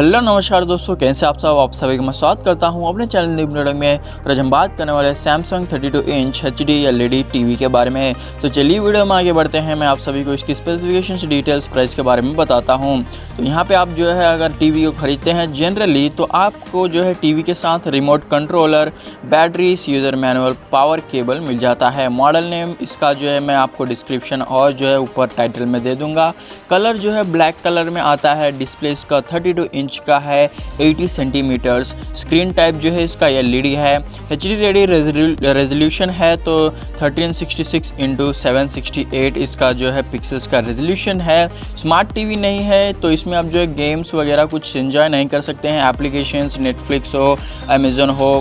Hello नमस्कार दोस्तों, कैसे आप सब। आप सभी का मैं स्वागत करता हूं अपने चैनल न्यू वीडियो में। और आज हम बात करने वाले Samsung 32 inch HD LED TV के बारे में। तो चलिए वीडियो में आगे बढ़ते हैं। मैं आप सभी को इसकी स्पेसिफिकेशंस, डिटेल्स, प्राइस के बारे में बताता हूं। तो यहाँ पे आप जो है अगर टीवी को खरीदते हैं जनरली, तो आपको जो है टीवी के साथ remote controller, batteries, user manual, power cable मिल जाता है। मॉडल नेम इसका जो है मैं आपको डिस्क्रिप्शन और जो है ऊपर टाइटल में दे दूँगा। कलर जो है ब्लैक कलर में आता है। डिस्प्ले इसका 32 इंच का है, 80 सेंटीमीटर्स। स्क्रीन टाइप जो है इसका LED है। HD रेडी रेजोल्यूशन है, तो 1366 × 768 इसका जो है पिक्सल्स का रेजोल्यूशन है। स्मार्ट टीवी नहीं है, तो इसमें आप जो है गेम्स वगैरह कुछ एंजॉय नहीं कर सकते हैं। एप्लीकेशंस नेटफ्लिक्स हो,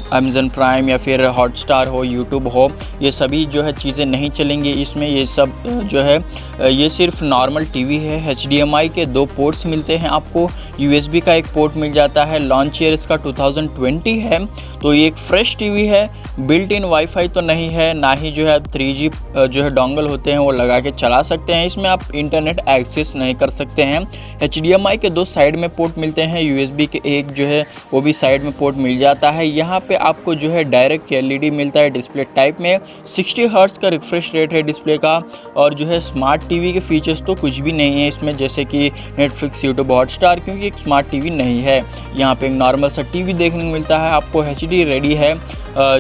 अमेज़न प्राइम या फिर हॉटस्टार हो, यूट्यूब हो, ये सभी जो है चीज़ें नहीं चलेंगी इसमें। ये सब जो है ये सिर्फ नॉर्मल टीवी है। HDMI के 2 पोर्ट्स मिलते हैं आपको। USB का एक पोर्ट मिल जाता है। लॉन्च ईयर इसका 2020 है, तो ये एक फ्रेश टीवी है। बिल्ट इन वाईफाई तो नहीं है, ना ही जो है 3G जो है डोंगल होते हैं वो लगा के चला सकते हैं। इसमें आप इंटरनेट एक्सेस नहीं कर सकते हैं। HDMI के 2 साइड में पोर्ट मिलते हैं। USB के एक जो है वो भी साइड में पोर्ट मिल जाता है। यहाँ पे आपको जो है डायरेक्ट LED मिलता है डिस्प्ले टाइप में। 60 हर्ट्ज का रिफ्रेश रेट है डिस्प्ले का। और जो है स्मार्ट टीवी के फीचर्स तो कुछ भी नहीं है इसमें, जैसे कि नेटफ्लिक्स, यूट्यूब, हॉटस्टार, क्योंकि एक स्मार्ट टीवी नहीं है। यहाँ पे एक नॉर्मल सा टीवी देखने को मिलता है आपको। HD रेडी है,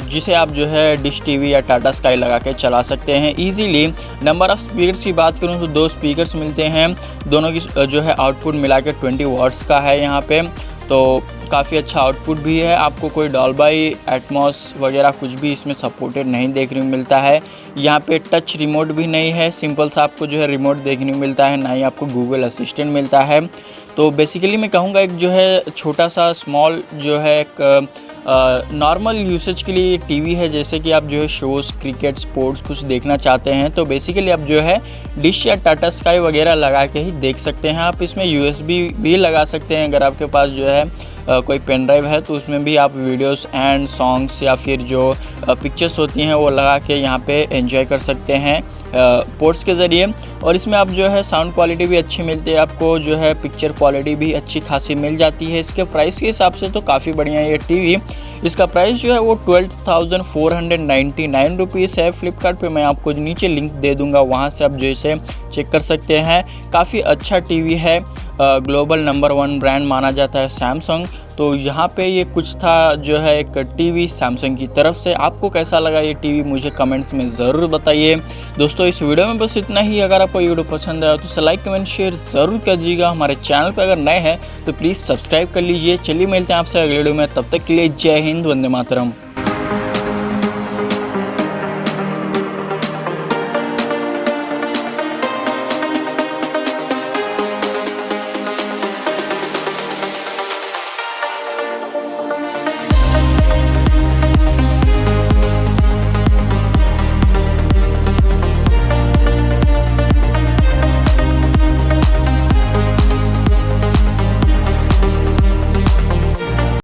जिसे आप जो है डिश टीवी या टाटा स्काई लगा के चला सकते हैं इजीली। नंबर ऑफ़ स्पीकर्स की बात करूँ तो 2 स्पीकर्स मिलते हैं। दोनों की जो है आउटपुट मिला के 20 वॉट्स का है यहाँ पे, तो काफ़ी अच्छा आउटपुट भी है। आपको कोई डॉल्बी एटमॉस वगैरह कुछ भी इसमें सपोर्टेड नहीं देखने को मिलता है। यहाँ पे टच रिमोट भी नहीं है, सिंपल सा आपको जो है रिमोट देखने को मिलता है, ना ही आपको गूगल असिस्टेंट मिलता है। तो बेसिकली मैं कहूँगा एक जो है छोटा सा स्मॉल जो है एक नॉर्मल यूसेज के लिए टीवी है। जैसे कि आप जो है शोज़, क्रिकेट, स्पोर्ट्स कुछ देखना चाहते हैं, तो बेसिकली आप जो है डिश या टाटा स्काई वगैरह लगा के ही देख सकते हैं। आप इसमें USB भी लगा सकते हैं। अगर आपके पास जो है कोई पेन ड्राइव है, तो उसमें भी आप वीडियोस एंड सॉन्ग्स या फिर जो पिक्चर्स होती हैं वो लगा के यहाँ पे एंजॉय कर सकते हैं पोर्ट्स के ज़रिए। और इसमें आप जो है साउंड क्वालिटी भी अच्छी मिलती है आपको, जो है पिक्चर क्वालिटी भी अच्छी खासी मिल जाती है। इसके प्राइस के हिसाब से तो काफ़ी बढ़िया है ये टीवी। इसका प्राइस जो है वो 12,499 रुपीज़ है। फ्लिपकार्ट पे मैं आपको नीचे लिंक दे दूँगा, वहाँ से आप जो इसे चेक कर सकते हैं। काफ़ी अच्छा टीवी है। ग्लोबल नंबर 1 ब्रांड माना जाता है सैमसंग। तो यहाँ पे ये कुछ था जो है एक टीवी सैमसंग की तरफ से। आपको कैसा लगा ये टीवी मुझे कमेंट्स में ज़रूर बताइए। दोस्तों इस वीडियो में बस इतना ही। अगर आपको ये वीडियो पसंद आया तो इसे लाइक, कमेंट, शेयर ज़रूर कर दीजिएगा। हमारे चैनल पर अगर नए हैं तो प्लीज़ सब्सक्राइब कर लीजिए। चलिए मिलते हैं आपसे अगले वीडियो में, तब तक के लिए जय हिंद, वंदे मातरम।